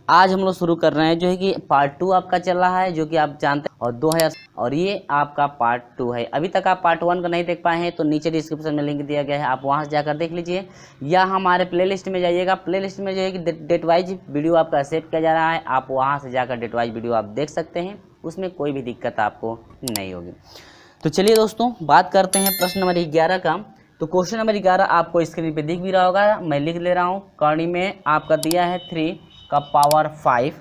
आज हम लोग शुरू कर रहे हैं जो है कि पार्ट 2 आपका चल रहा है, जो कि आप जानते हैं, और 2000 और ये आपका पार्ट 2 है। अभी तक आप पार्ट 1 को नहीं देख पाए हैं तो नीचे डिस्क्रिप्शन में लिंक दिया गया है, आप वहां से जाकर देख लीजिए, या हमारे प्लेलिस्ट में जाइएगा। प्लेलिस्ट में जो है कि डेट वाइज वीडियो आपका सेव किया जा रहा है, आप वहाँ से जाकर डेट वाइज वीडियो आप देख सकते हैं, उसमें कोई भी दिक्कत आपको नहीं होगी। तो चलिए दोस्तों, बात करते हैं प्रश्न नंबर 11 का। तो क्वेश्चन नंबर 11 आपको स्क्रीन पे दिख भी रहा होगा, मैं लिख ले रहा हूँ। कॉर्डी में आपका दिया है 3 का पावर 5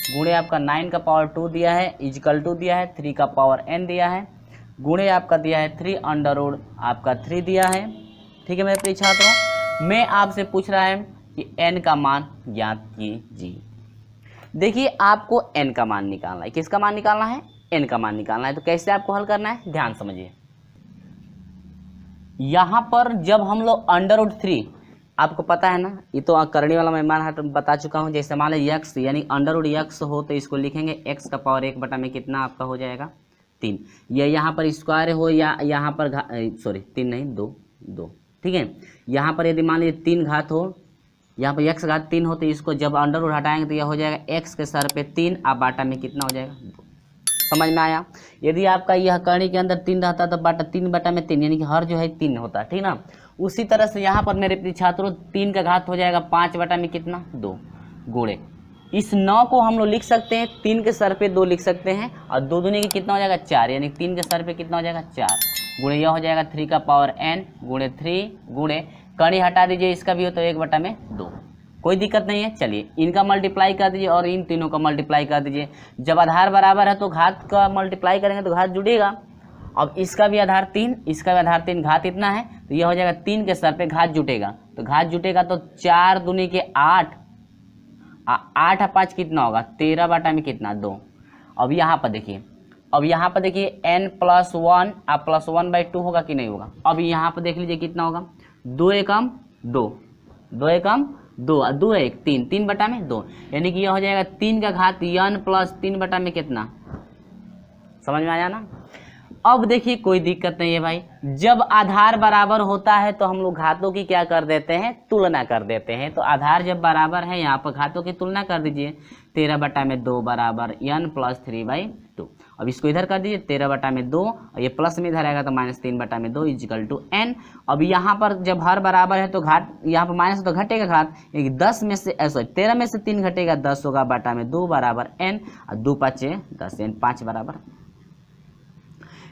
गुणे आपका 9 का पावर 2 दिया है, इजकल टू दिया है 3 का पावर n दिया है, गुणे आपका दिया है 3 अंडर रूट आपका 3 दिया है। ठीक है मेरे प्रिय छात्रों, मैं आपसे पूछ रहा है कि n का मान ज्ञात कीजिए। देखिए आपको n का मान निकालना है। किसका मान निकालना है? n का मान निकालना है। तो कैसे आपको हल करना है, ध्यान समझिए। यहाँ पर जब हम लोग अंडर रूट 3, आपको पता है ना, ये तो करने वाला मैं बता चुका हूँ। जैसे मान लीजिए x यानी अंडर रूट x हो तो इसको लिखेंगे x का पावर 1 बटा में कितना आपका हो जाएगा 3। या यहाँ पर स्क्वायर हो या यहाँ पर 3 नहीं 2। ठीक है, यहाँ पर यदि मान लीजिए 3 घात हो, यहाँ पर x घात 3 हो तो इसको जब अंडर रूट हटाएंगे तो यह हो जाएगा x के सर पे 3 आप बाटा में कितना हो जाएगा 2। समझ में आया? यदि आपका यह करनी के अंदर 3 रहता तो बाटा 3 बटा में 3 यानी कि हर जो है 3 होता है। ठीक ना, उसी तरह से यहाँ पर मेरे प्रिय छात्रों 3 का घात हो जाएगा 5 बटा में कितना 2 गुणे इस 9 को हम लोग लिख सकते हैं 3 के सर पे 2 लिख सकते हैं, और 2 दूनी के कितना हो जाएगा 4 यानी 3 के सर पे कितना हो जाएगा 4 गुणे यह हो जाएगा 3 का पावर n गुणे 3 गुणे कड़ी हटा दीजिए, इसका भी हो तो 1 बटा में 2। कोई दिक्कत नहीं है। चलिए इनका मल्टीप्लाई कर दीजिए और इन तीनों का मल्टीप्लाई कर दीजिए। जब आधार बराबर है तो घात का मल्टीप्लाई करेंगे तो घात जुड़ेगा। अब इसका भी आधार 3, इसका भी आधार 3, घात इतना है तो यह हो जाएगा 3 के सर पे घात जुटेगा। तो घात जुटेगा तो 4 दूनी के 8 8 5 कितना होगा 13 बटा में कितना 2। अब यहाँ पर देखिए, n प्लस 1 आप प्लस 1/2 होगा कि नहीं होगा। अब यहाँ पर देख लीजिए कितना होगा 2 एकम 2 2 एकम 2 2 1 3 3 बटा में 2 यानी कि यह हो जाएगा 3 का घात n प्लस 3 बटा में कितना। समझ में आया ना? अब देखिए कोई दिक्कत नहीं है भाई, जब आधार बराबर होता है तो हम लोग घातों की क्या कर देते हैं, तुलना कर देते हैं। तो आधार जब बराबर है यहाँ पर घातों की तुलना कर दीजिए। 13 बटा में 2 बराबर n प्लस 3/2। अब इसको इधर कर दीजिए 13 बटा में 2 और ये प्लस में इधर आएगा तो -3 बटा में 2 इजिकल टू n। अब यहाँ पर जब हर बराबर है तो घात यहाँ पर माइनस तो घटेगा घात, 10 में से 13 में से 3 घटेगा 10 होगा बटा में 2 बराबर n और 2 5 10 यानी 5 बराबर।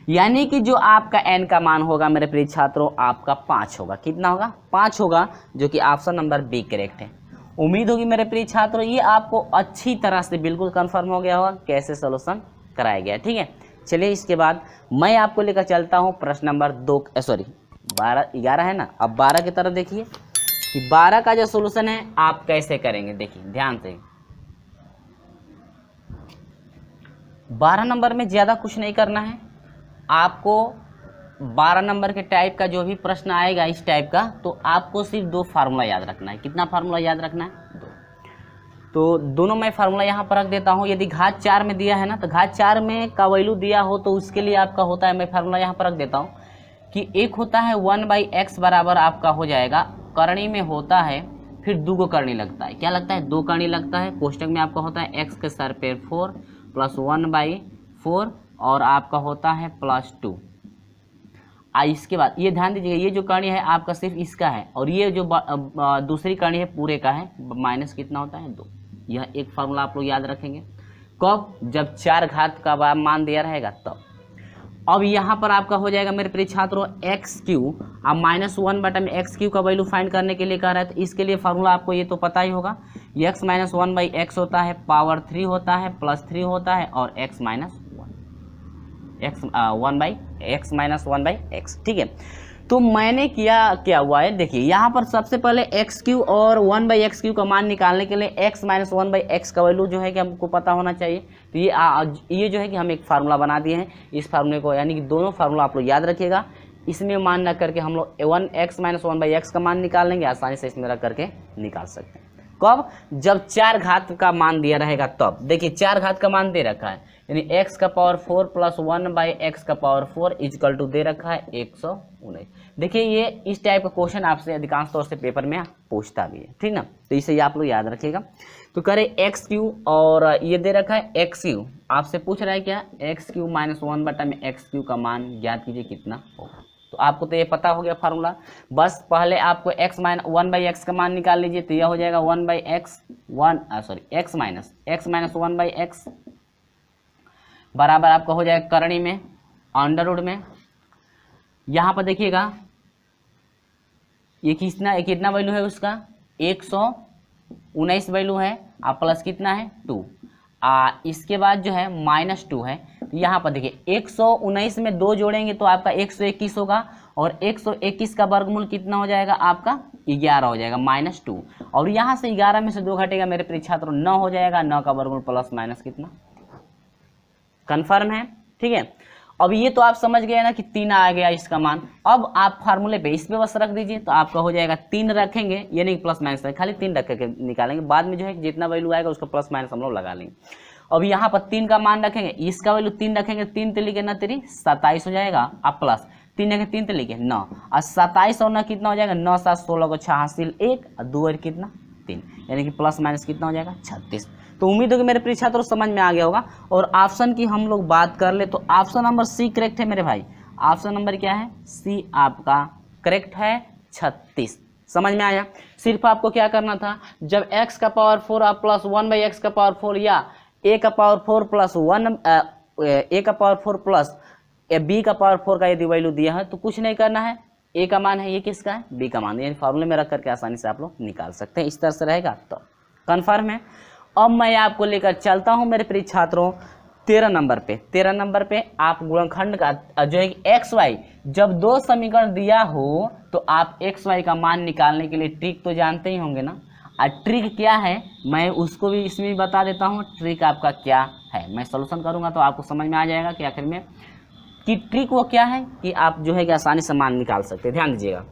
यानी कि जो आपका n का मान होगा मेरे प्रिय छात्रों आपका 5 होगा। कितना होगा 5 होगा, जो कि ऑप्शन नंबर बी करेक्ट है। उम्मीद होगी मेरे प्रिय छात्रों ये आपको अच्छी तरह से बिल्कुल कंफर्म हो गया होगा कैसे सोल्यूशन कराया गया। ठीक है, चलिए इसके बाद मैं आपको लेकर चलता हूं प्रश्न नंबर 11 है ना। अब 12 की तरफ देखिए कि 12 का जो सोल्यूशन है आप कैसे करेंगे। देखिए ध्यान से, 12 नंबर में ज़्यादा कुछ नहीं करना है आपको। 12 नंबर के टाइप का जो भी प्रश्न आएगा इस टाइप का, तो आपको सिर्फ 2 फार्मूला याद रखना है। कितना फार्मूला याद रखना है 2। तो दोनों मैं फार्मूला यहाँ पर रख देता हूँ। यदि घात 4 में दिया है ना, तो घात 4 में का वैल्यू दिया हो तो उसके लिए आपका होता है, मैं फार्मूला यहाँ पर रख देता हूँ कि एक होता है 1/x बराबर आपका हो जाएगा, करणी में होता है, फिर 2 को करणी लगता है। क्या लगता है 2 करणी लगता है। कोष्टक में आपका होता है x के सर पे 4 प्लस 1/4 और आपका होता है प्लस 2। इसके बाद ये ध्यान दीजिएगा, ये जो कर्ण है आपका सिर्फ इसका है, और ये जो दूसरी कर्ण है पूरे का है, माइनस कितना होता है 2। यह एक फार्मूला आप लोग याद रखेंगे। कब? जब 4 घात का मान दिया रहेगा तब। अब यहाँ पर आपका हो जाएगा मेरे प्रिय छात्रों x3। अब -1 बटा में x3 का वैल्यू फाइंड करने के लिए कह रहा है, तो इसके लिए फार्मूला आपको ये तो पता ही होगा, x - 1/x होता है, पावर 3 होता है, प्लस 3 होता है और x - 1/x। ठीक है, तो मैंने क्या हुआ है देखिए, यहाँ पर सबसे पहले x3 और 1/x3 का मान निकालने के लिए x - 1/x का वैल्यू जो है कि हमको पता होना चाहिए। तो ये जो है कि हम एक फार्मूला बना दिए हैं। इस फार्मूले को यानी कि दोनों फार्मूला आप लोग याद रखिएगा। इसमें मान रख करके हम लोग x - 1/x का मान निकाल लेंगे, आसानी से इसमें रख करके निकाल सकते हैं। कब? जब 4 घात का मान दिया रहेगा तब। देखिए 4 घात का मान दे रखा है, यानी x का पावर 4 प्लस 1/x का पावर 4 इक्वल टू दे रखा है 119। देखिए ये इस टाइप का क्वेश्चन आपसे अधिकांश तौर से पेपर में पूछता भी है, ठीक ना, तो इसे आप लोग याद रखिएगा। तो करें एक्स क्यू और ये दे रखा है एक्स क्यू, आपसे पूछ रहा है क्या, एक्स क्यू माइनस 1/एक्स क्यू का मान ज्ञात कीजिए कितना होगा। तो आपको तो ये पता हो गया फार्मूला, बस पहले आपको x माइनस 1/x का मान निकाल लीजिए, तो यह हो जाएगा 1/x x माइनस 1/x बराबर आपका हो जाएगा करणी में अंडर रूट में। यहाँ पर देखिएगा ये कितना वैल्यू है उसका, 119 वैल्यू है, आप प्लस कितना है 2, इसके बाद जो है -2 है। तो यहाँ पर देखिए 119 में 2 जोड़ेंगे तो आपका 121 होगा, और 121 का वर्गमूल कितना हो जाएगा आपका 11 हो जाएगा -2, और यहाँ से 11 में से 2 घटेगा मेरे प्रिय छात्रों 9 हो जाएगा, 9 का वर्गमूल प्लस माइनस कितना, कन्फर्म है, ठीक है। अब ये तो आप समझ गए ना कि 3 आ गया इसका मान। अब आप फार्मूले पे इस पे बस रख दीजिए, तो आपका हो जाएगा 3 रखेंगे, ये नहीं प्लस माइनस खाली 3 रख के निकालेंगे, बाद में जो है जितना वैल्यू आएगा उसका प्लस माइनस हम लोग लगा लेंगे। अब यहाँ पर 3 का मान रखेंगे, इसका वैल्यू 3 रखेंगे, 3 ते लिखे ना 3 27 हो जाएगा, अब प्लस 3 रखे 3 ते लिखे 9, और 27 और 9 कितना हो जाएगा 9 7 16 को 6 हासिल 1 और 2 और कितना 3, यानी कि प्लस माइनस कितना हो जाएगा 36। तो उम्मीद है कि मेरे प्रिय छात्रों समझ में आ गया होगा। और ऑप्शन की हम लोग बात कर ले तो ऑप्शन नंबर सी करेक्ट है मेरे भाई, ऑप्शन नंबर क्या है सी आपका करेक्ट है 36। समझ में आया। सिर्फ आपको क्या करना था, जब x का पावर 4 आप प्लस 1/x का पावर 4 या a का पावर 4 प्लस a का पावर 4 प्लस b का पावर 4 का यदि वैल्यू दिया है तो कुछ नहीं करना है, a का मान है, ये किसका है b का मान, यानी फार्मूले में रख करके आसानी से आप लोग निकाल सकते हैं। इस तरह से रहेगा तो कन्फर्म है। अब मैं आपको लेकर चलता हूं मेरे प्रिय छात्रों 13 नंबर पे आप गुणनखंड का जो है एक्स वाई, जब 2 समीकरण दिया हो तो आप एक्स वाई का मान निकालने के लिए ट्रिक तो जानते ही होंगे ना। और ट्रिक क्या है मैं उसको भी इसमें भी बता देता हूं, ट्रिक आपका क्या है, मैं सॉल्यूशन करूंगा तो आपको समझ में आ जाएगा कि आखिर में कि ट्रिक वो क्या है कि आप जो है कि आसानी से मान निकाल सकते हैं। ध्यान दीजिएगा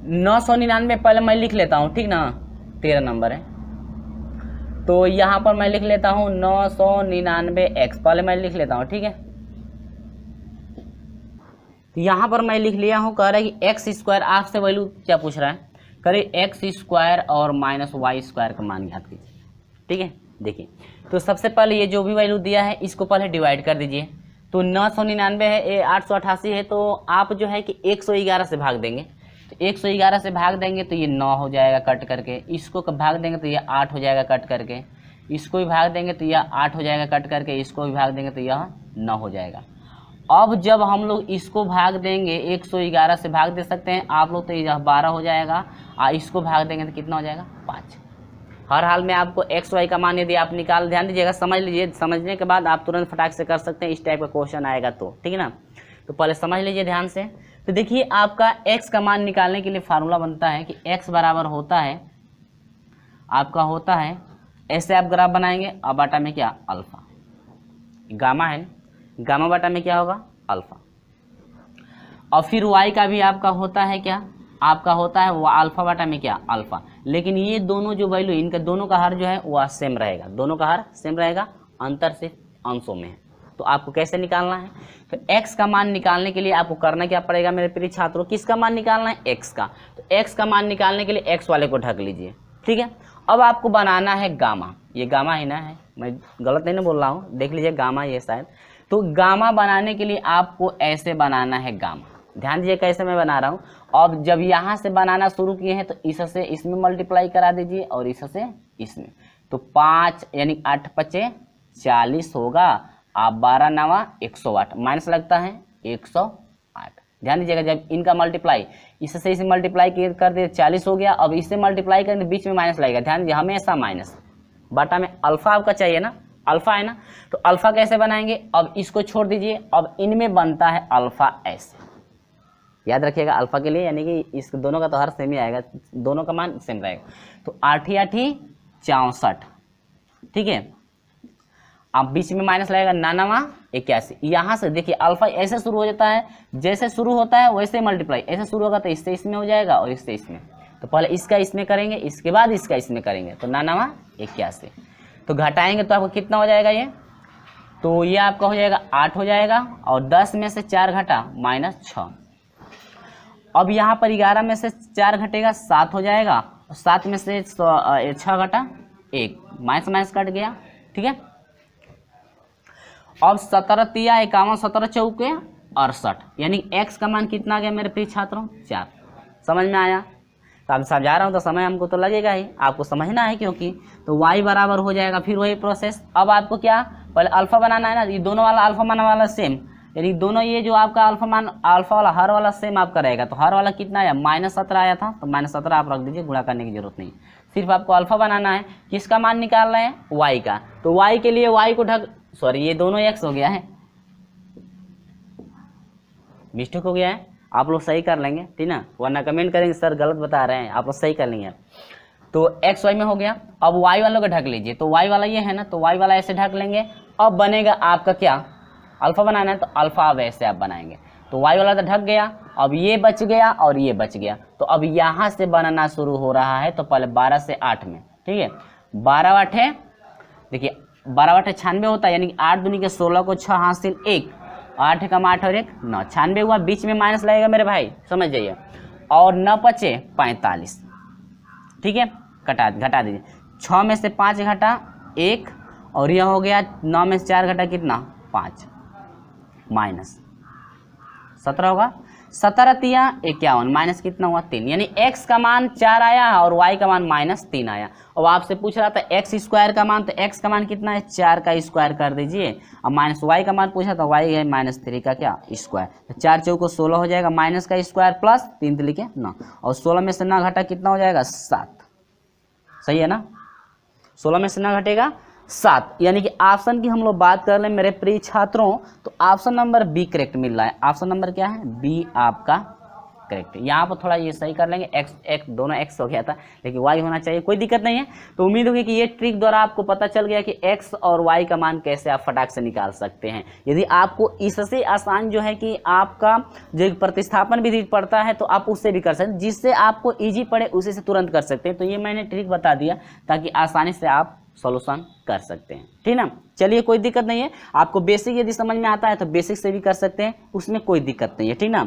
999 पहले मैं लिख लेता हूँ, ठीक ना, 13 नंबर है तो यहाँ पर मैं लिख लेता हूँ 999x पहले मैं लिख लेता हूँ, ठीक है। तो यहाँ पर मैं लिख लिया हूँ, कह रहा है कि एक्स स्क्वायर, आपसे वैल्यू क्या पूछ रहा है, करिए एक्स स्क्वायर और माइनस वाई स्क्वायर का मान ज्ञात कीजिए, ठीक है। देखिए तो सबसे पहले ये जो भी वैल्यू दिया है इसको पहले डिवाइड कर दीजिए, तो 999 है, ये 888 है, तो आप जो है कि 111 से भाग देंगे, तो 111 से भाग देंगे तो ये 9 हो जाएगा कट करके, इसको भाग देंगे तो ये 8 हो जाएगा कट करके, इसको भी भाग देंगे तो यह 8 हो जाएगा कट करके, इसको भी भाग देंगे तो यह 9 हो जाएगा। अब जब हम लोग इसको भाग देंगे 111 से भाग दे सकते हैं आप लोग, तो यह 12 हो जाएगा, और इसको भाग देंगे तो कितना हो जाएगा 5। हर हाल में आपको एक्स वाई का मान यदि आप निकाल, ध्यान दीजिएगा, समझ लीजिए, समझने के बाद आप तुरंत फटाक से कर सकते हैं, इस टाइप का क्वेश्चन आएगा तो, ठीक है ना। तो पहले समझ लीजिए ध्यान से। तो देखिए आपका x का मान निकालने के लिए फार्मूला बनता है कि x बराबर होता है आपका होता है, ऐसे आप ग्राफ बनाएंगे, अब बाटा में क्या अल्फा, गामा है, गामा बाटा में क्या होगा अल्फा, और फिर y का भी आपका होता है क्या, आपका होता है वो अल्फा बाटा में क्या अल्फा। लेकिन ये दोनों जो वैल्यू, इनका दोनों का हर जो है वह सेम रहेगा, दोनों का हर सेम रहेगा, अंतर सिर्फ अंशों में है। तो आपको कैसे निकालना है, तो x का मान निकालने के लिए आपको करना क्या पड़ेगा मेरे प्रिय छात्रों, किसका मान निकालना है x का, तो x का मान निकालने के लिए x वाले को ढक लीजिए, ठीक है। अब आपको बनाना है गामा, ये गामा ही ना है, मैं गलत नहीं ना बोल रहा हूँ, देख लीजिए गामा ये शायद। तो गामा बनाने के लिए आपको ऐसे बनाना है गामा, ध्यान दीजिए कैसे मैं बना रहा हूँ। अब जब यहाँ से बनाना शुरू किए हैं तो इससे इसमें मल्टीप्लाई करा दीजिए और इससे इसमें, तो 5 यानी 8 5 40 होगा, आप 12 9 108 माइनस लगता है 108। ध्यान दीजिएगा जब इनका मल्टीप्लाई इससे इसे मल्टीप्लाई कर दे 40 हो गया, अब इससे मल्टीप्लाई करेंगे बीच में माइनस लगेगा, ध्यान दीजिए हमेशा माइनस, बाटा में अल्फा आपका चाहिए ना, अल्फा है ना, तो अल्फा कैसे बनाएंगे, अब इसको छोड़ दीजिए, अब इनमें बनता है अल्फा ऐसे, याद रखिएगा अल्फा के लिए, यानी कि इस दोनों का तो हर सेम ही आएगा, दोनों का मान सेम रहेगा। तो 8 8 64, ठीक है, अब बीच में माइनस लगेगा 9 81। यहाँ से देखिए अल्फा ऐसे शुरू हो जाता है, जैसे शुरू होता है वैसे मल्टीप्लाई, ऐसे शुरू होगा तो इससे इसमें हो जाएगा और इससे इसमें, तो पहले इसका इसमें करेंगे, इसके बाद इसका इसमें करेंगे, तो 9 81। तो घटाएंगे तो आपको कितना हो जाएगा ये, तो ये आपका हो जाएगा 8 हो जाएगा, और 10 में से 4 घटा -6। अब यहाँ पर 11 में से 4 घटेगा 7 हो जाएगा, और 7 में से 6 घटा 1, माइनस माइनस कट गया। ठीक है, अब 17 तिया 51, 17 चौके 68, यानी x का मान कितना आ गया मेरे प्रिय छात्रों, 4। समझ में आया? तो अब समझा रहा हूँ तो समय हमको तो लगेगा ही, आपको समझना है, क्योंकि तो y बराबर हो जाएगा, फिर वही प्रोसेस। अब आपको क्या पहले अल्फा बनाना है ना, ये दोनों वाला अल्फा मान वाला सेम, यानी दोनों ये जो आपका अल्फा मान अल्फा वाला हर वाला सेम आपका रहेगा। तो हर वाला कितना आया, -17 आया था, तो -17 आप रख दीजिए, गुणा करने की जरूरत नहीं, सिर्फ आपको अल्फा बनाना है। किसका मान निकाल रहे हैं, y का। तो y के लिए y को सॉरी ये दोनों x हो गया है, मिस्टेक हो गया है, आप लोग सही कर लेंगे, ठीक ना, वरना कमेंट करेंगे सर गलत बता रहे हैं, आप लोग सही कर लेंगे। तो x y में हो गया। अब y वालों को ढक लीजिए, तो y वाला ये है ना, तो y वाला ऐसे ढक लेंगे। अब बनेगा आपका क्या, अल्फा बनाना है, तो अल्फा अब ऐसे आप बनाएंगे, तो y वाला तो ढक गया, अब ये बच गया और ये बच गया। तो अब यहाँ से बनना शुरू हो रहा है, तो पहले 12 से 8 में, ठीक है, 12 8 देखिए 12 8 96 होता है, यानी 8 दूनी के 16 को 6 हासिल 1, 8 कम 8 और 1 9, 96 हुआ, बीच में माइनस लगेगा मेरे भाई, समझ जाइए, और 9 बचे 45। ठीक है, घटा दीजिए, 6 में से 5 घटा 1, और यह हो गया 9 में से 4 घटा कितना 5, -17 होगा, 17 तिया 51, माइनस कितना हुआ 3, यानी x का मान 4 आया और y का मान -3 आया। अब आपसे पूछ रहा था x स्क्वायर का मान, तो x का मान कितना है, 4 का स्क्वायर कर दीजिए, अब माइनस y का मान पूछा, तो y है -3 का क्या स्क्वायर, तो 4 चौको 16 हो जाएगा, माइनस का स्क्वायर प्लस 3 लिखे 9, और 16 में से 9 घटा कितना हो जाएगा 7, सही है ना, 16 में से 9 घटेगा 7, यानी कि ऑप्शन की हम लोग बात कर लें मेरे प्रिय छात्रों, तो ऑप्शन नंबर बी करेक्ट मिल रहा है। ऑप्शन नंबर क्या है, बी आपका करेक्ट। यहाँ पर थोड़ा ये सही कर लेंगे, x दोनों x हो गया था, लेकिन y होना चाहिए, कोई दिक्कत नहीं है। तो उम्मीद होगी कि ये ट्रिक द्वारा आपको पता चल गया कि x और y का मान कैसे आप फटाक से निकाल सकते हैं। यदि आपको इससे आसान जो है कि आपका जो प्रतिस्थापन विधि पड़ता है, तो आप उससे भी कर सकते हैं, जिससे आपको ईजी पड़े उसी से तुरंत कर सकते हैं। तो ये मैंने ट्रिक बता दिया ताकि आसानी से आप सॉल्यूशन कर सकते हैं, ठीक ना। चलिए कोई दिक्कत नहीं है, आपको बेसिक यदि समझ में आता है तो बेसिक से भी कर सकते हैं, उसमें कोई दिक्कत नहीं है, ठीक ना।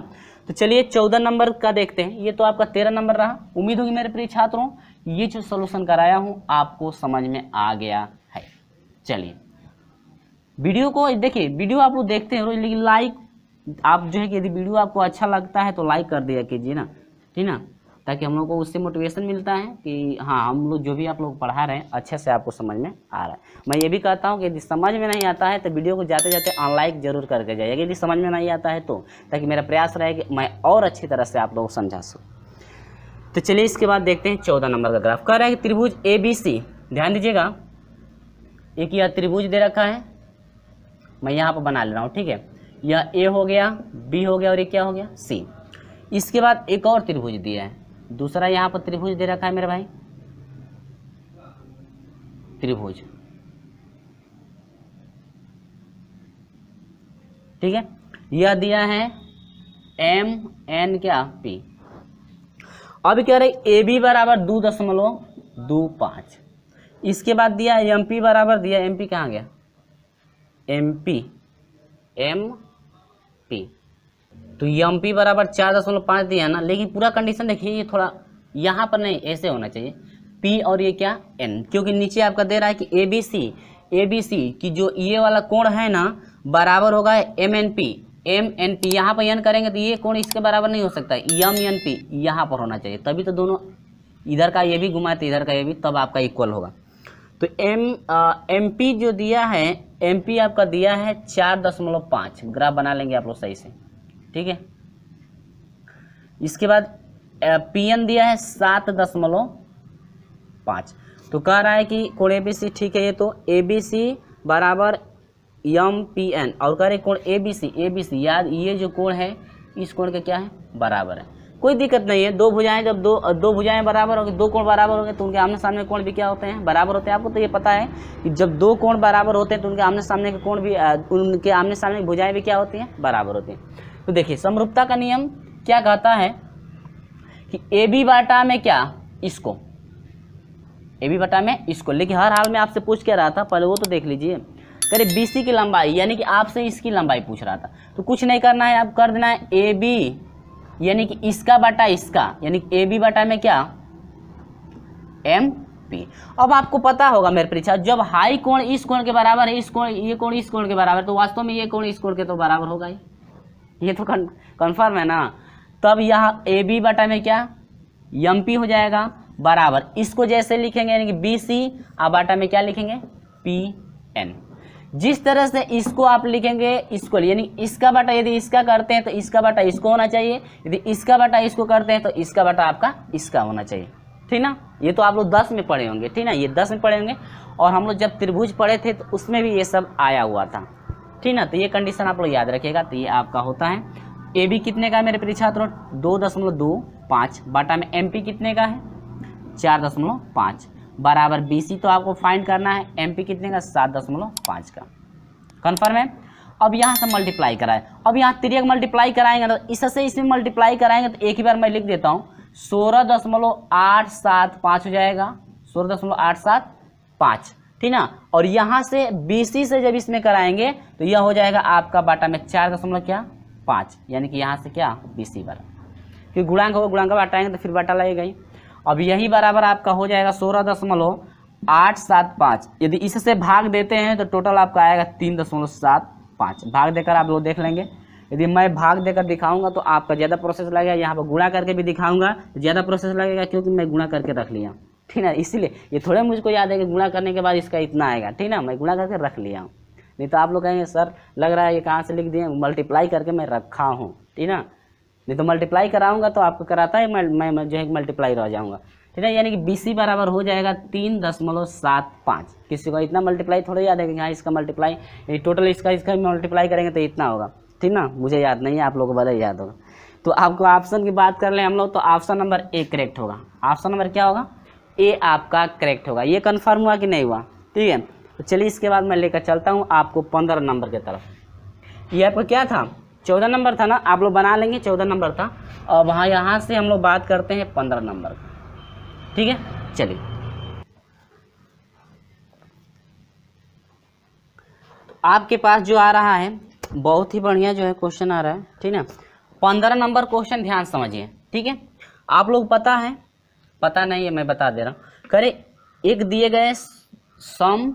तो चलिए 14 नंबर का देखते हैं, ये तो आपका 13 नंबर रहा। उम्मीद होगी मेरे प्रिय छात्रों ये जो सॉल्यूशन कराया हूं आपको समझ में आ गया है। चलिए वीडियो को देखिए, वीडियो आप लोग देखते हैं लेकिन लाइक आप जो है कि यदि वीडियो आपको अच्छा लगता है तो लाइक कर दिया कीजिए ना, ठीक ना, ताकि हम लोग को उससे मोटिवेशन मिलता है कि हाँ हम लोग जो भी आप लोग पढ़ा रहे हैं अच्छे से आपको समझ में आ रहा है। मैं ये भी कहता हूँ कि यदि समझ में नहीं आता है तो वीडियो को जाते जाते अनलाइक जरूर करके जाइए, यदि समझ में नहीं आता है तो, ताकि मेरा प्रयास रहे कि मैं और अच्छी तरह से आप लोगों को समझा सकूँ। तो चलिए इसके बाद देखते हैं 14 नंबर का ग्राफ। कह रहा है कि त्रिभुज ABC, ध्यान दीजिएगा, एक यह त्रिभुज दे रखा है, मैं यहाँ पर बना ले रहा हूँ, ठीक है, यह A हो गया, B हो गया और ये क्या हो गया C। इसके बाद एक और त्रिभुज दिया है, दूसरा यहाँ पर त्रिभुज दे रखा है मेरे भाई, त्रिभुज, ठीक है, यह दिया है MN क्या P। अब कह रहे AB बराबर 2.25, इसके बाद दिया MP बराबर दिया, MP कहाँ गया MP तो MP बराबर 4.5 दिया ना, लेकिन पूरा कंडीशन देखिए, ये थोड़ा यहाँ पर नहीं ऐसे होना चाहिए, P और ये क्या N, क्योंकि नीचे आपका दे रहा है कि ABC की जो ये वाला कोण है ना बराबर होगा MNP, यहाँ पर N करेंगे तो ये कोण इसके बराबर नहीं हो सकता, MNP यहाँ पर होना चाहिए, तभी तो दोनों इधर का ये भी घुमाए तो इधर का ये भी, तब आपका इक्वल होगा। तो MP जो दिया है, MP आपका दिया है 4.5, ग्राफ बना लेंगे आप लोग सही से, ठीक है। इसके बाद PN दिया है 7.5, तो कह रहा है कि कोण ABC, ठीक है, ये तो ABC बराबर MPN, और कह रहे कोण ABC याद, ये जो कोण है इस कोण के क्या है बराबर है, कोई दिक्कत नहीं है। दो भुजाएं जब दो भुजाएं बराबर होगी, दो कोण बराबर होंगे तो उनके आमने सामने कोण भी क्या होते हैं बराबर होते हैं। आपको तो ये पता है कि जब दो कोण बराबर होते हैं तो उनके आमने सामने के कोण भी, उनके आमने सामने की भुजाएं भी क्या होती हैं बराबर होती हैं। तो देखिए समरूपता का नियम क्या कहता है कि ए बी बाटा में क्या, इसको ए बी बटा में इसको, लेकिन हर हाल में आपसे पूछ क्या रहा था, पहले वो तो देख लीजिए। कह रहे BC की लंबाई, यानी कि आपसे इसकी लंबाई पूछ रहा था, तो कुछ नहीं करना है, आप कर देना है ए बी यानी कि इसका बटा इसका, यानी ए बी बटा में क्या MP। अब आपको पता होगा मेरे परीक्षा, जब हाई कोण इस कोण के बराबर है, इस कोण ये कोण इस कोण के बराबर, तो वास्तव में ये कोण इस कोण के तो बराबर होगा ही, ये तो कन्फर्म है ना। तब यहाँ ए बी बटा में क्या MP हो जाएगा बराबर, इसको जैसे लिखेंगे यानी कि BC, और बाटा में क्या लिखेंगे PN। जिस तरह से इसको आप लिखेंगे इसको, यानी इसका बटा यदि इसका करते हैं तो इसका बटा इसको होना चाहिए, यदि इसका बटा इसको करते हैं तो इसका बटा आपका इसका होना चाहिए, ठीक ना। ये तो आप लोग 10 में पढ़े होंगे, ठीक ना, ये 10 में पढ़े होंगे, और हम लोग जब त्रिभुज पढ़े थे तो उसमें भी ये सब आया हुआ था, ठीक ना। तो ये कंडीशन आप लोग याद रखिएगा। तो ये आपका होता है ए बी कितने का है मेरे प्रिय छात्रों 2.25, बाटा में MP कितने का है 4.5 बराबर BC, तो आपको फाइंड करना है MP कितने का 7.5 का, कन्फर्म है। अब यहाँ से मल्टीप्लाई कराए, अब यहाँ तिर्यक मल्टीप्लाई कराएंगे तो इससे इसमें मल्टीप्लाई कराएंगे, तो एक ही बार मैं लिख देता हूँ 16.875 हो जाएगा, 16.875, ठीक ना। और यहाँ से BC से जब इसमें कराएंगे तो यह हो जाएगा आपका बाटा में 4.5, यानी कि यहाँ से क्या BC बराबर, क्योंकि गुणांक होगा, गुणांक बाटाएंगे तो फिर बाटा लगेगा ही। अब यही बराबर आपका हो जाएगा 16.875, यदि इससे भाग देते हैं तो टोटल आपका आएगा 3.75, भाग देकर आप लोग देख लेंगे। यदि मैं भाग देकर दिखाऊंगा तो आपका ज़्यादा प्रोसेस लगेगा, यहाँ पर गुणा करके भी दिखाऊंगा तो ज़्यादा प्रोसेस लगेगा, क्योंकि मैं गुणा करके रख लिया, ठीक ना। इसीलिए ये थोड़े मुझको याद है कि गुणा करने के बाद इसका इतना आएगा, ठीक ना, मैं गुणा करके रख लिया हूँ। नहीं तो आप लोग कहेंगे सर लग रहा है ये कहाँ से लिख दिए, मल्टीप्लाई करके मैं रखा हूँ, ठीक ना। नहीं तो मल्टीप्लाई कराऊंगा तो आपको कराता है मैं जो है मल्टीप्लाई रह जाऊँगा, ठीक है। यानी कि BC बराबर हो जाएगा 3.75। किसी को इतना मल्टीप्लाई थोड़ा याद है कि हाँ इसका मल्टीप्लाई टोटल इसका मल्टीप्लाई करेंगे तो इतना होगा, ठीक ना। मुझे याद नहीं है, आप लोगों को भले याद होगा। तो आपको ऑप्शन की बात कर लें हम लोग, तो ऑप्शन नंबर A करेक्ट होगा। ऑप्शन नंबर क्या होगा A आपका करेक्ट होगा। ये कन्फर्म हुआ कि नहीं हुआ, ठीक है। तो चलिए इसके बाद मैं लेकर चलता हूँ आपको 15 नंबर की तरफ। ये आपका क्या था 14 नंबर था ना, आप लोग बना लेंगे 14 नंबर था, और वहाँ यहाँ से हम लोग बात करते हैं 15 नंबर का, ठीक है। चलिए आपके पास जो आ रहा है बहुत ही बढ़िया जो है क्वेश्चन आ रहा है, ठीक है। 15 नंबर क्वेश्चन ध्यान समझिए, ठीक है। आप लोग पता है, पता नहीं है मैं बता दे रहा हूँ। करे एक दिए गए सम,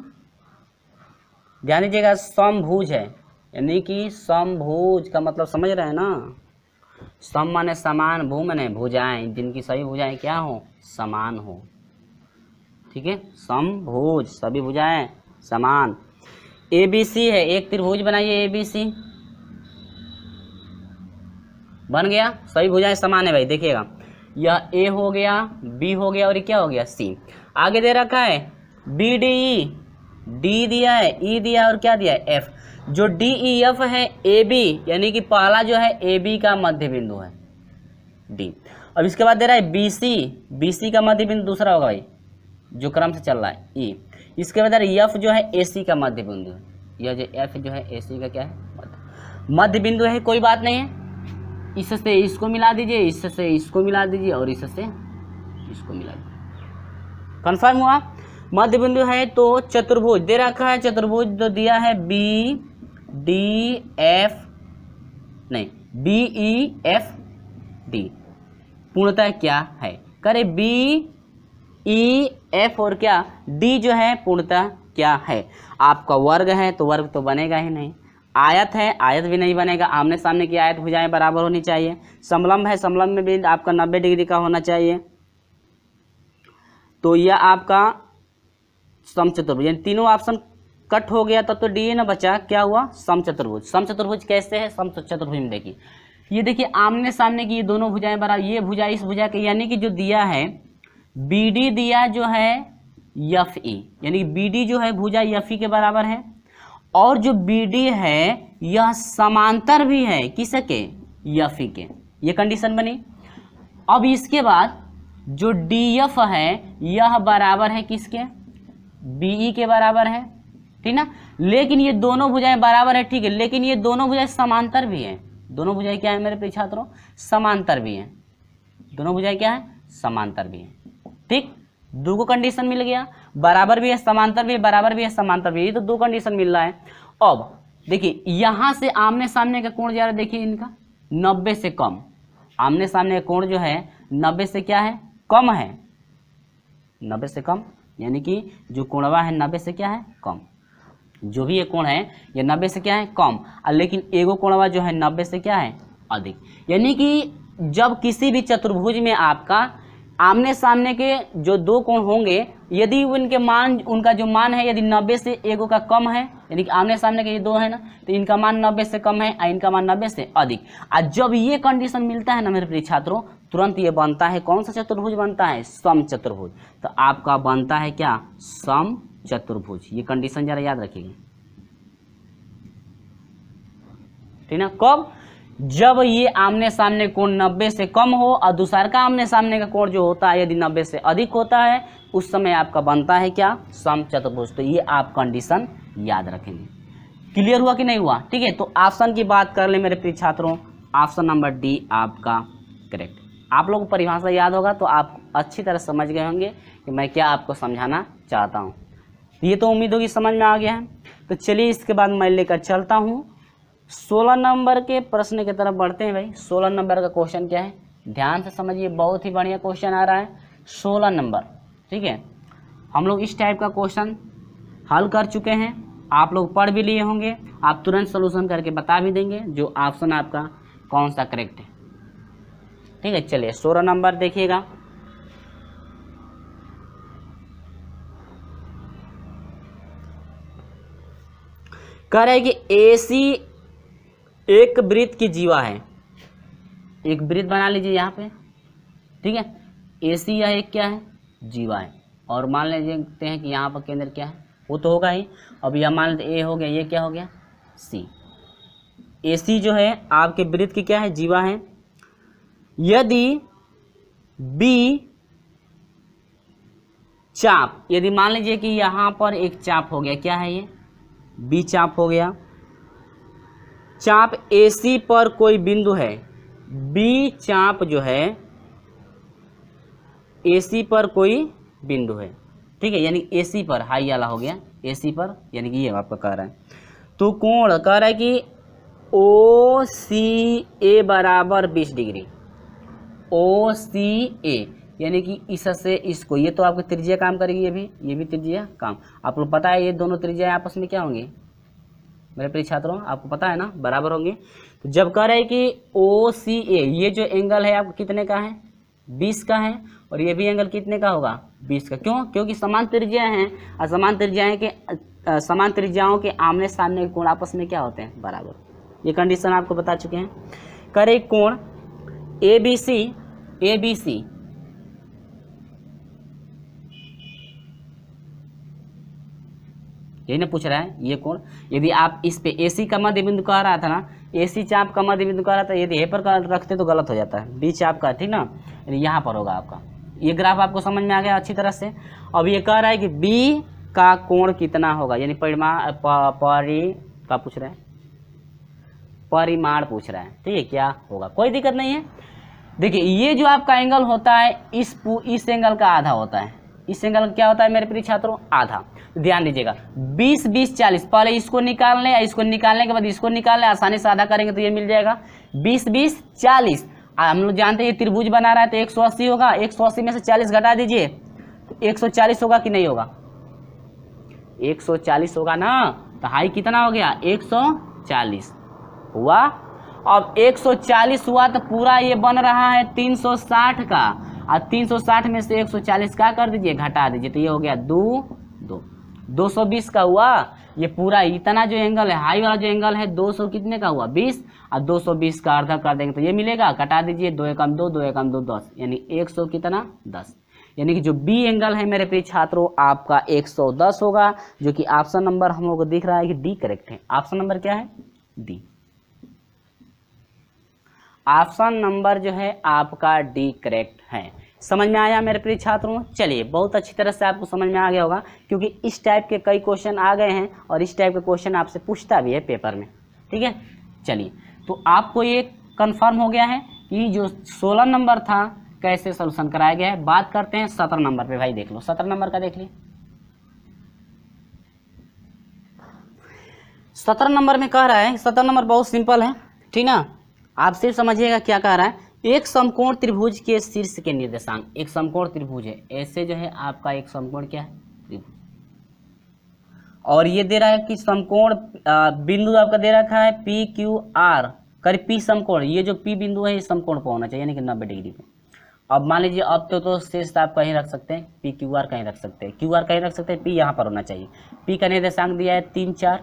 ध्यान दीजिएगा, समभुज है, यानी कि समभुज का मतलब समझ रहे हैं ना, सम माने समान, भू माने भुजाएं, जिनकी सभी भुजाएं क्या हो समान हो, ठीक है। समभुज सभी भुजाएं समान। ABC है, एक त्रिभुज बनाइए ABC, बन गया, सभी भुजाएं समान है भाई। देखिएगा यह A हो गया, B हो गया, और ये क्या हो गया C। आगे दे रखा है BDE, D दिया है, E दिया है, और क्या दिया है F। जो DEF है AB, यानी कि पहला जो है AB का मध्य बिंदु है D। अब इसके बाद दे रहा है BC का मध्य बिंदु दूसरा होगा भाई, जो क्रम से चल रहा है E। इसके बाद F जो है AC का मध्य बिंदु है, यह जो F जो है AC का क्या है मध्य बिंदु है। कोई बात नहीं है, इससे इसको मिला दीजिए, इससे इसको मिला दीजिए, और इससे इसको मिला दीजिए, कन्फर्म हुआ। मध्य बिंदु है तो चतुर्भुज दे रखा है, चतुर्भुज तो दिया है BEFD। पूर्णतः क्या है, करे BEF और क्या D जो है पूर्णतः क्या है। आपका वर्ग है तो वर्ग तो बनेगा ही नहीं, आयत है आयत भी नहीं बनेगा, आमने सामने की आयत भुजाएं बराबर होनी चाहिए। समलंब है, समलंब में भी आपका 90 डिग्री का होना चाहिए। तो यह आपका समचतुर्भुज, यानी तीनों ऑप्शन कट हो गया, तब तो डी ना बचा, क्या हुआ समचतुर्भुज। समचतुर्भुज कैसे है, समचतुर्भुज में देखिए, ये देखिए आमने सामने की ये दोनों भुजाएं बराबर, ये भुजा इस भुजा के, यानी कि जो दिया है BD दिया जो है FE, यानी BD जो है भुजा FE के बराबर है, और जो BD है यह समांतर भी है किसके FE के, ये कंडीशन बनी। अब इसके बाद जो DF है यह बराबर है किसके BE के बराबर है, ठीक ना। लेकिन ये दोनों भुजाएं बराबर है, ठीक है, लेकिन ये दोनों भुजाएं समांतर भी हैं। दोनों भुजाएं क्या है मेरे प्रिय छात्रों, समांतर भी हैं, दोनों भुजाएं क्या है, समांतर भी है। ठीक, दो को कंडीशन मिल गया, बराबर भी है, समांतर भी है, बराबर भी है, समांतर भी है, ये तो दो कंडीशन मिल रहा है। अब देखिए यहां से आमने सामने का कोण जा रहा है, देखिए इनका 90 से कम, आमने सामने का कोण जो है 90 से क्या है, कम है, 90 से कम, यानी कि जो कोणवा है 90 से क्या है, कम, जो भी ये कोण है ये 90 से क्या है, कम, लेकिन एगो कोणवा जो है 90 से क्या है, अधिक। यानी कि जब किसी भी चतुर्भुज में आपका आमने सामने के जो दो कोण होंगे, यदि उनके मान, उनका जो मान है यदि 90 से एगो का कम है, यानी कि आमने सामने के ये दो है ना, तो इनका मान 90 से कम है और इनका मान 90 से अधिक। और जब ये कंडीशन मिलता है ना मेरे प्रिय छात्रों, तुरंत ये बनता है कौन सा चतुर्भुज बनता है, सम चतुर्भुज। तो आपका बनता है क्या, सम चतुर्भुज। ये कंडीशन जरा याद रखिएगा, ठीक ना। कब, जब ये आमने सामने कोण 90 से कम हो और दूसरा का आमने सामने का कोण जो होता है यदि 90 से अधिक होता है, उस समय आपका बनता है क्या, सम चतुर्भुज। तो ये आप कंडीशन याद रखेंगे। क्लियर हुआ कि नहीं हुआ, ठीक है। तो ऑप्शन की बात कर ले मेरे प्रिय छात्रों, ऑप्शन नंबर डी आपका करेक्ट। आप लोगों को परिभाषा याद होगा तो आप अच्छी तरह समझ गए होंगे कि मैं क्या आपको समझाना चाहता हूँ। ये तो उम्मीद होगी समझ में आ गया है। तो चलिए इसके बाद मैं लेकर चलता हूँ 16 नंबर के प्रश्न की तरफ बढ़ते हैं। भाई 16 नंबर का क्वेश्चन क्या है, ध्यान से समझिए, बहुत ही बढ़िया क्वेश्चन आ रहा है 16 नंबर, ठीक है। हम लोग इस टाइप का क्वेश्चन हल कर चुके हैं, आप लोग पढ़ भी लिए होंगे, आप तुरंत सोल्यूशन करके बता भी देंगे जो ऑप्शन आपका कौन सा करेक्ट है, ठीक है। चलिए 16 नंबर देखिएगा। कह रहे हैं कि AC एक वृत्त की जीवा है, एक वृत्त बना लीजिए यहाँ पे, ठीक है। AC यह एक क्या है, जीवा है, और मान लेते हैं कि यहाँ पर केंद्र क्या है, वो तो होगा ही। अब यह मान लेते A हो गया, ये क्या हो गया, C। AC जो है आपके वृत्त की क्या है, जीवा है। यदि B चाप, यदि मान लीजिए कि यहाँ पर एक चाप हो गया, क्या है ये, B चाप हो गया। चाप AC पर कोई बिंदु है, B चाप जो है AC पर कोई बिंदु है, ठीक है, यानी AC पर, हाई वाला हो गया, AC पर, यानी कि ये आपका कह रहा है। तो कोण कह रहा है कि OCA बराबर 20 डिग्री, OCA यानी कि इससे इसको, ये तो आपकी त्रिज्या काम करेगी, ये भी त्रिज्या काम। आप लोग पता है ये दोनों त्रिज्या आपस में क्या होंगी मेरे प्रिय छात्रों, आपको पता है ना, बराबर होंगे। तो जब कह रहे हैं कि OCA, ये जो एंगल है आपको कितने का है, 20 का है, और ये भी एंगल कितने का होगा, 20 का। क्यों, क्योंकि समान त्रिज्या हैं, और समान त्रिज्याओं के आमने सामने के कोण आपस में क्या होते हैं, बराबर। ये कंडीशन आपको बता चुके हैं। कह रहे कोण ABC यही ना पूछ रहा है, ये कोण यदि आप इस पे AC का मध्य बिंदु कह रहा था ना, AC चाप का मध्य बिंदु कह रहा था, यदि ए पर रखते तो गलत हो जाता है, B चाप का, ठीक ना, यानी यहाँ पर होगा आपका। ये ग्राफ आपको समझ में आ गया अच्छी तरह से। अब ये कह रहा है कि B का कोण कितना होगा, यानी परिमाण पूछ रहा है, ठीक है, क्या होगा, कोई दिक्कत नहीं है। देखिए ये जो आपका एंगल होता है इस एंगल का आधा होता है, इस एंगल का क्या होता है मेरे प्रिय छात्रों, आधा। ध्यान दीजिएगा 20 20 40, पहले इसको निकाल लें, इसको निकालने के बाद इसको निकाल लें, आसानी से आधा करेंगे तो ये मिल जाएगा 20 20 40। हम लोग जानते हैं ये त्रिभुज बना रहा है तो 180 होगा, 180 में से 40 घटा दीजिए तो 140 होगा कि नहीं होगा, 140 होगा ना। तो हाई कितना हो गया, 140 हुआ। अब 140 हुआ तो पूरा ये बन रहा है 360 का, और 360 में से 140 का कर दीजिए, घटा दीजिए, तो ये हो गया 220 का हुआ। ये पूरा इतना जो एंगल है, हाई वाला जो एंगल है 200 कितने का हुआ, 20, और 220 का आधा कर देंगे तो ये मिलेगा, घटा दीजिए, 2 एकम 2, 2 एकम 2 10, यानी 100 कितना 10, यानी कि जो बी एंगल है मेरे प्रिय छात्रों आपका 110 होगा, जो कि ऑप्शन नंबर हम लोग को दिख रहा है कि डी करेक्ट है। ऑप्शन नंबर क्या है, डी। ऑप्शन नंबर जो है आपका डी करेक्ट है। समझ में आया मेरे प्रिय छात्रों? चलिए, बहुत अच्छी तरह से आपको समझ में आ गया होगा, क्योंकि इस टाइप के कई क्वेश्चन आ गए हैं और इस टाइप के क्वेश्चन आपसे पूछता भी है पेपर में। ठीक है, चलिए, तो आपको ये कंफर्म हो गया है कि जो 16 नंबर था कैसे सोल्यूशन कराया गया है। बात करते हैं 17 नंबर पे भाई, देख लो 17 नंबर का देख ली। 17 नंबर में कह रहा है, 17 नंबर बहुत सिंपल है, ठीक ना। आप सिर्फ समझिएगा क्या कह रहा है। एक समकोण त्रिभुज के शीर्ष के निर्देशांक, एक समकोण त्रिभुज है, ऐसे जो है आपका एक समकोण क्या है, त्रिभुज, और ये दे रहा है कि समकोण बिंदु आपका दे रखा है पी क्यू आर, करीब पी समकोण, ये जो पी बिंदु है ये समकोण पर होना चाहिए, यानी कि 90 डिग्री पे। अब मान लीजिए अब तो शेष आप कहीं रख सकते हैं, पी क्यू आर कहीं रख सकते हैं, क्यू आर कहीं रख सकते हैं, पी यहाँ पर होना चाहिए। पी का निर्देशांक दिया है 3 4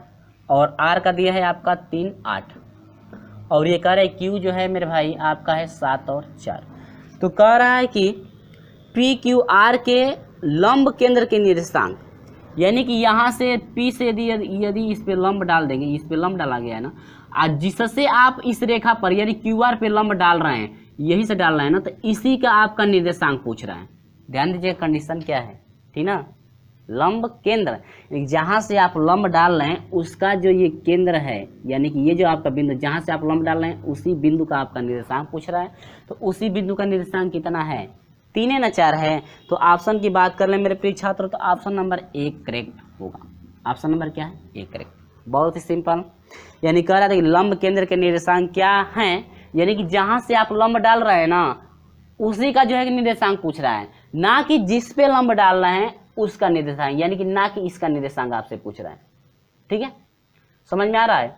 और आर का दिया है आपका 3 8, और ये कह रहा है क्यू जो है मेरे भाई आपका है 7 और 4। तो कह रहा है कि पी क्यू आर के लंब केंद्र के निर्देशांक, यानी कि यहाँ से पी से यदि इस पे लंब डाल देंगे, इस पे लंब डाला गया है ना, आज जिससे आप इस रेखा पर यानी क्यू आर पे लंब डाल रहे हैं, यही से डाल रहे हैं ना, तो इसी का आपका निर्देशांक पूछ रहा है। ध्यान दीजिए कंडीशन क्या है, ठीक ना। लंब केंद्र, जहाँ से आप लंब डाल रहे हैं उसका जो ये केंद्र है, यानी कि ये जो आपका बिंदु जहाँ से आप लंब डाल रहे हैं उसी बिंदु का आपका निर्देशांक पूछ रहा है। तो उसी बिंदु का निर्देशांक कितना है, 3 है ना 4 है। तो ऑप्शन की बात कर ले मेरे प्रिय छात्र, तो ऑप्शन नंबर 1 करेक्ट होगा। ऑप्शन नंबर क्या है, 1 करेक्ट। बहुत ही सिंपल, यानी कह रहा था कि लंब केंद्र के निर्देशांक क्या हैं, यानी कि जहाँ से आप लंब डाल रहे हैं ना उसी का जो है निर्देशांक पूछ रहा है, ना कि जिस पे लंब डाल रहे हैं उसका निर्देशांक, यानी कि ना कि इसका निर्देशांक आपसे पूछ रहा है। ठीक है, समझ में आ रहा है,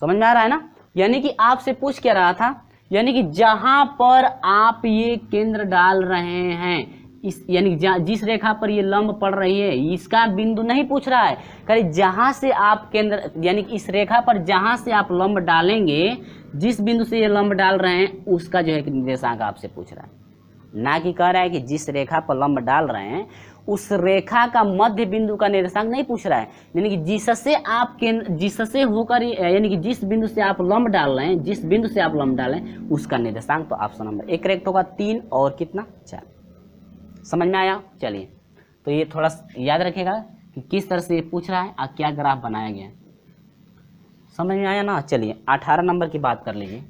समझ में आ रहा है ना। यानी कि आपसे पूछ क्या रहा था, यानी कि जहां पर आप ये केंद्र डाल रहे हैं, इस यानी जिस रेखा पर ये लंब पड़ रही है इसका बिंदु नहीं पूछ रहा है, कहीं जहां से आप केंद्र यानी कि इस रेखा पर जहां से आप लंब डालेंगे, जिस बिंदु से ये लंब डाल रहे हैं उसका जो है निर्देशांक आपसे पूछ रहा है, ना कि कह रहा है कि जिस रेखा पर लंब डाल रहे हैं उस रेखा का मध्य बिंदु का निर्देशांक नहीं पूछ रहा है। यानी कि जिससे होकर यानी कि जिस बिंदु से आप लंब डाल रहे हैं, जिस बिंदु से आप लंब डालें उसका निर्देशांक, तो ऑप्शन नंबर 1 करेक्ट होगा। 3 और कितना 4, समझ में आया। चलिए, तो ये थोड़ा याद रखेगा कि किस तरह से ये पूछ रहा है और क्या ग्राफ बनाया गया है, समझ में आया ना। चलिए 18 नंबर की बात कर लीजिए।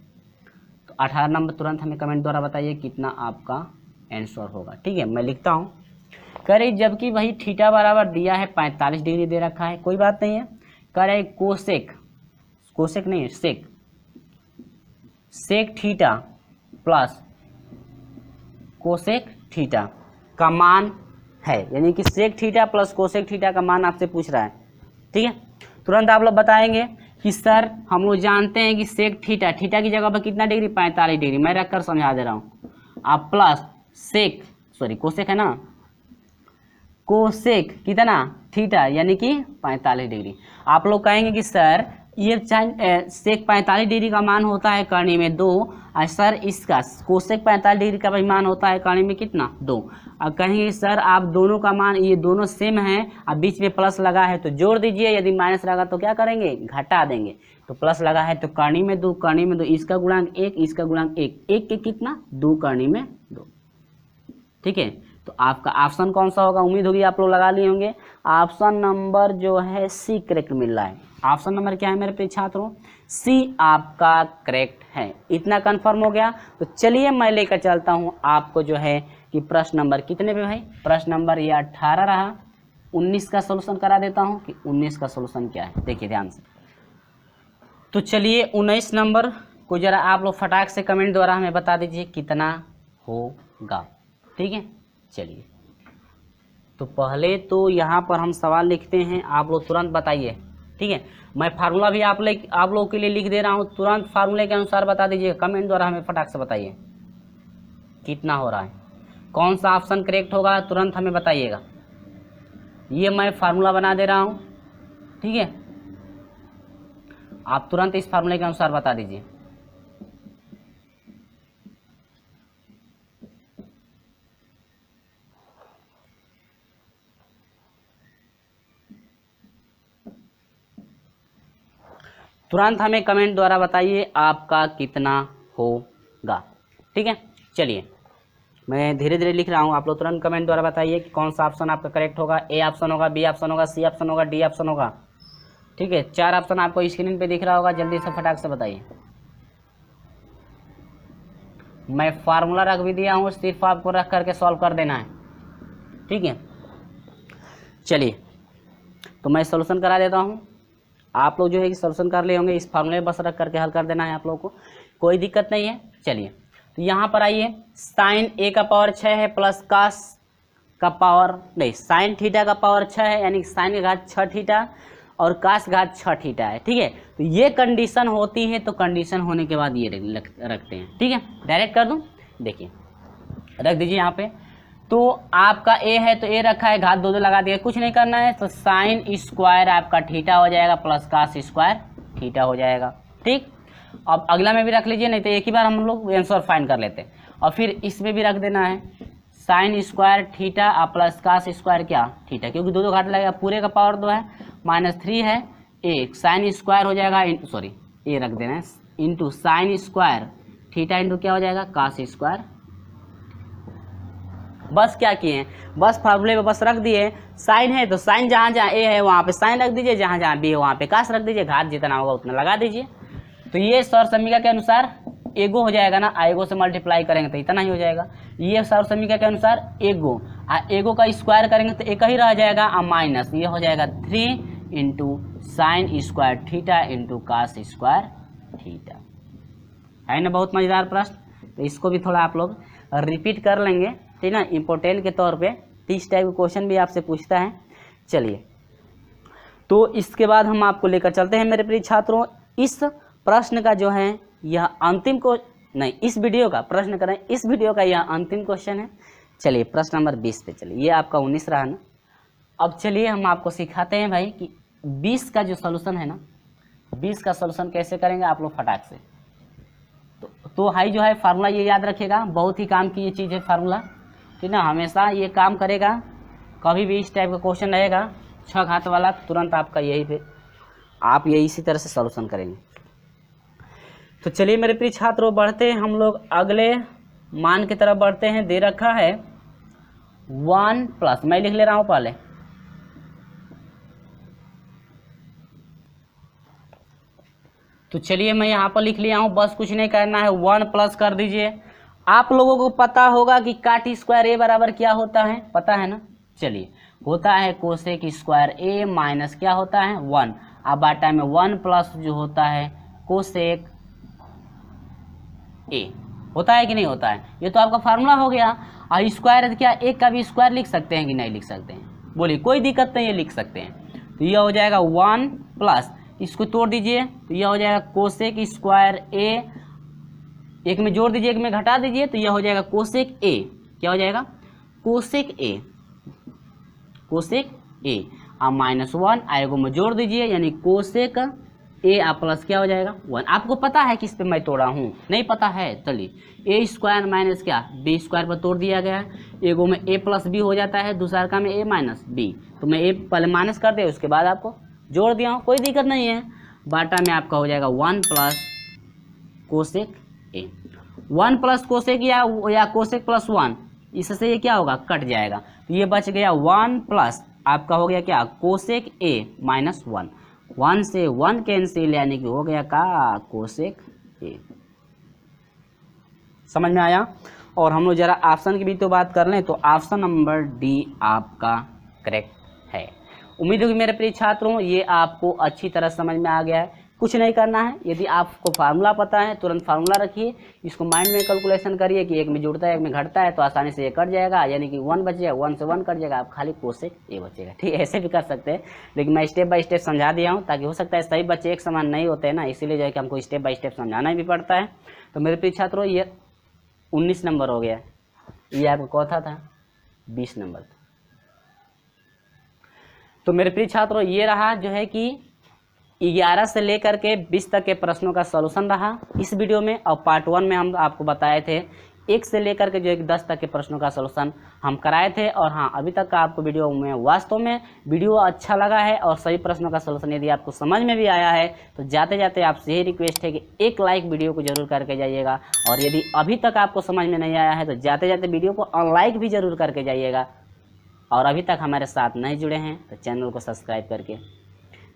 तो 18 नंबर तुरंत हमें कमेंट द्वारा बताइए कितना आपका आंसर होगा। ठीक है, मैं लिखता हूँ। कह रही जबकि वही थीटा बराबर दिया है 45 डिग्री दे रखा है, कोई बात नहीं है। कह रहे कोसेक नहीं है, sec theta plus cosec theta का मान है, यानी कि sec theta plus cosec theta का मान आपसे पूछ रहा है। ठीक है, तुरंत आप लोग बताएंगे कि सर हम लोग जानते हैं कि सेक थीटा की जगह पर कितना डिग्री, 45 डिग्री, मैं रखकर समझा दे रहा हूँ। आप प्लस कोसेक है ना, कोसेक कितना थीटा यानी कि 45 डिग्री। आप लोग कहेंगे कि सर ये सेक 45 डिग्री का मान होता है करनी में 2, और सर इसका कोसेक 45 डिग्री का भी मान होता है करनी में कितना 2। अब कहेंगे सर आप दोनों का मान ये दोनों सेम है, अब बीच में प्लस लगा है तो जोड़ दीजिए, यदि माइनस लगा तो क्या करेंगे, घटा देंगे। तो प्लस लगा है तो करनी में 2, इसका गुणांक 1, इसका गुणांक 1 के कितना 2 करनी में 2। ठीक है, तो आपका ऑप्शन कौन सा होगा, उम्मीद होगी आप लोग लगा लिए होंगे। ऑप्शन नंबर जो है सी करेक्ट मिल रहा है। ऑप्शन नंबर क्या है मेरे प्रिय छात्रों, सी आपका करेक्ट है। इतना कंफर्म हो गया। तो चलिए मैं लेकर चलता हूं आपको जो है कि प्रश्न नंबर कितने पे भाई, प्रश्न नंबर ये 18 रहा, 19 का सोल्यूशन करा देता हूं कि 19 का सोल्यूशन क्या है, देखिए ध्यान से। तो चलिए 19 नंबर को जरा आप लोग फटाक से कमेंट द्वारा हमें बता दीजिए कितना होगा। ठीक है, चलिए तो पहले तो यहाँ पर हम सवाल लिखते हैं, आप लोग तुरंत बताइए। ठीक है, मैं फार्मूला भी आप लोगों के लिए लिख दे रहा हूँ, तुरंत फार्मूले के अनुसार बता दीजिए, कमेंट द्वारा हमें फटाक से बताइए कितना हो रहा है, कौन सा ऑप्शन करेक्ट होगा, तुरंत हमें बताइएगा। ये मैं फार्मूला बना दे रहा हूँ, ठीक है, आप तुरंत इस फार्मूले के अनुसार बता दीजिए। तुरंत हमें कमेंट द्वारा बताइए आपका कितना होगा। ठीक है, चलिए मैं धीरे धीरे लिख रहा हूँ, आप लोग तुरंत कमेंट द्वारा बताइए कि कौन सा ऑप्शन आपका करेक्ट होगा। ए ऑप्शन होगा, बी ऑप्शन होगा, सी ऑप्शन होगा, डी ऑप्शन होगा। ठीक है, 4 ऑप्शन आपको स्क्रीन पे दिख रहा होगा, जल्दी से फटाक से बताइए। मैं फार्मूला रख भी दिया हूँ, सिर्फ आपको रख करके सॉल्व कर देना है, ठीक है। चलिए तो मैं सॉल्यूशन करा देता हूँ, आप लोग जो है कि सॉल्यूशन कर ले होंगे, इस फार्मूले बस रख करके हल कर देना है आप लोगों को, कोई दिक्कत नहीं है। चलिए तो यहाँ पर आइए, साइन ए का पावर 6 है प्लस कास का पावर नहीं, साइन थीटा का पावर 6 है, यानी साइन की घात 6 थीटा और कास घात 6 थीटा है, ठीक है। तो ये कंडीशन होती है, तो कंडीशन होने के बाद ये रखते हैं, ठीक है। डायरेक्ट कर दूं, देखिए रख दीजिए यहाँ पे। तो आपका ए है तो ए रखा है, घात 2 लगा दिया, कुछ नहीं करना है, तो साइन स्क्वायर आपका थीटा हो जाएगा प्लस कास स्क्वायर थीटा हो जाएगा, ठीक। अब अगला में भी रख लीजिए, नहीं तो एक ही बार हम लोग आंसर फाइंड कर लेते हैं। और फिर इसमें भी रख देना है साइन स्क्वायर थीटा और प्लस कास स्क्वायर क्या थीटा, क्योंकि 2 घाट लगेगा, पूरे का पावर 2 है, -3 है, एक साइन स्क्वायर हो जाएगा, सॉरी ये रख देना है, into sine square theta into क्या हो जाएगा कास स्क्वायर। बस क्या किए हैं, बस फार्मूले में बस रख दिए, साइन है तो साइन जहाँ जहाँ ए है वहाँ पे साइन रख दीजिए, जहाँ जहाँ बी है वहाँ पे कास रख दीजिए, घात जितना होगा उतना लगा दीजिए। तो ये सौर समीकरण के अनुसार एगो हो जाएगा ना, एगो से मल्टीप्लाई करेंगे तो इतना ही हो जाएगा। ये सौर समीकरण के अनुसार एगो एगो का स्क्वायर करेंगे तो एक ही रह जाएगा, माइनस ये हो जाएगा 3 into sine square theta into cos square theta, है ना। बहुत मज़ेदार प्रश्न, तो इसको भी थोड़ा आप लोग रिपीट कर लेंगे, ठीक ना, इम्पोर्टेंट के तौर पे। 30 टाइप का क्वेश्चन भी आपसे पूछता है। चलिए तो इसके बाद हम आपको लेकर चलते हैं मेरे प्रिय छात्रों, इस प्रश्न का जो है यह अंतिम को नहीं, इस वीडियो का प्रश्न करें, इस वीडियो का यह अंतिम क्वेश्चन है। चलिए प्रश्न नंबर 20 पे चलिए, ये आपका 19 रहा ना। अब चलिए हम आपको सिखाते हैं भाई कि 20 का जो सॉल्यूशन है ना, 20 का सॉल्यूशन कैसे करेंगे आप लोग फटाक से। तो हाई जो है फार्मूला ये याद रखिएगा, बहुत ही काम की ये चीज़ है फार्मूला, ठीक ना, हमेशा ये काम करेगा। कभी भी इस टाइप का क्वेश्चन रहेगा 6 घात वाला, तुरंत आपका यही पे आप ये इसी तरह से सॉल्यूशन करेंगे। तो चलिए मेरे प्रिय छात्रों, बढ़ते हैं हम लोग अगले मान की तरफ बढ़ते हैं। दे रखा है 1 प्लस, मैं लिख ले रहा हूँ पहले, तो चलिए मैं यहाँ पर लिख लिया हूँ, बस कुछ नहीं करना है, 1 प्लस कर दीजिए। आप लोगों को पता होगा कि काट स्क्वायर ए बराबर क्या होता है, पता है ना। चलिए होता है कोसेक स्क्वायर ए माइनस क्या होता है 1, अब बाटा में 1 प्लस जो होता है कोसेक ए, होता है कि नहीं होता है, ये तो आपका फार्मूला हो गया। और स्क्वायर क्या एक का भी स्क्वायर लिख सकते हैं कि नहीं लिख सकते हैं, बोलिए कोई दिक्कत नहीं है, लिख सकते हैं। तो यह हो जाएगा 1 प्लस, इसको तोड़ दीजिए तो यह हो जाएगा कोसेक स्क्वायर ए, एक में जोड़ दीजिए एक में घटा दीजिए, तो यह हो जाएगा कोसेक ए, क्या हो जाएगा कोसेक ए, कोसेक ए और -1 आएगो में जोड़ दीजिए, यानी कोसेक ए आ प्लस क्या हो जाएगा 1। आपको पता है किस पे मैं तोड़ा हूँ, नहीं पता है, चलिए ए स्क्वायर माइनस क्या बी स्क्वायर पर तोड़ दिया गया है, एगो में ए प्लस बी हो जाता है, दूसरा का में ए माइनस बी, तो मैं ए पहले माइनस कर दिया उसके बाद आपको जोड़ दिया हूँ, कोई दिक्कत नहीं है। बाटा में आपका हो जाएगा 1 प्लस कोसेक ए, 1 प्लस कोसेक या कोसेक प्लस 1, इससे ये क्या होगा कट जाएगा, तो ये बच गया 1 प्लस आपका हो गया क्या कोसेक ए माइनस 1, 1 से 1 कैंसिल, यानी कि हो गया का कोसेक ए। समझ में आया। और हम लोग जरा ऑप्शन की भी तो बात कर लें, तो ऑप्शन नंबर डी आपका करेक्ट है। उम्मीद होगी मेरे प्रिय छात्रों ये आपको अच्छी तरह समझ में आ गया है। कुछ नहीं करना है, यदि आपको फार्मूला पता है तुरंत फार्मूला रखिए, इसको माइंड में कैलकुलेशन करिए कि एक में जुड़ता है एक में घटता है, तो आसानी से ये कट जाएगा, यानी कि 1 बच जाएगा, 1 से 1 कट जाएगा, आप खाली कोसेक ए बचेगा, ठीक है। ऐसे भी कर सकते हैं, लेकिन मैं स्टेप बाय स्टेप समझा दिया हूँ, ताकि हो सकता है सही बच्चे एक समान नहीं होते हैं ना, इसीलिए जो है कि हमको स्टेप बाय स्टेप समझाना भी पड़ता है। तो मेरे प्रिय छात्रों ये 19 नंबर हो गया, ये आपका कौन था 20 नंबर। तो मेरे प्रिय छात्रों ये रहा जो है कि 11 से लेकर के 20 तक के प्रश्नों का सॉल्यूशन रहा इस वीडियो में। और पार्ट 1 में हम आपको बताए थे 1 से लेकर के जो है 10 तक के प्रश्नों का सॉल्यूशन हम कराए थे। और हाँ, अभी तक का आपको वीडियो में वास्तव में वीडियो अच्छा लगा है और सभी प्रश्नों का सॉल्यूशन यदि आपको समझ में भी आया है, तो जाते जाते आपसे यही रिक्वेस्ट है कि एक लाइक वीडियो को जरूर करके जाइएगा। और यदि अभी तक आपको समझ में नहीं आया है, तो जाते जाते वीडियो को अनलाइक भी जरूर करके जाइएगा। और अभी तक हमारे साथ नहीं जुड़े हैं तो चैनल को सब्सक्राइब करके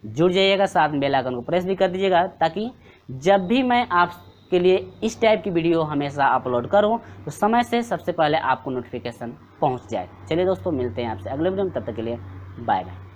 जुड़ जाइएगा, साथ में बेल आइकन को प्रेस भी कर दीजिएगा, ताकि जब भी मैं आप के लिए इस टाइप की वीडियो हमेशा अपलोड करूं तो समय से सबसे पहले आपको नोटिफिकेशन पहुंच जाए। चलिए दोस्तों, मिलते हैं आपसे अगले वीडियो में, तब तक के लिए बाय बाय।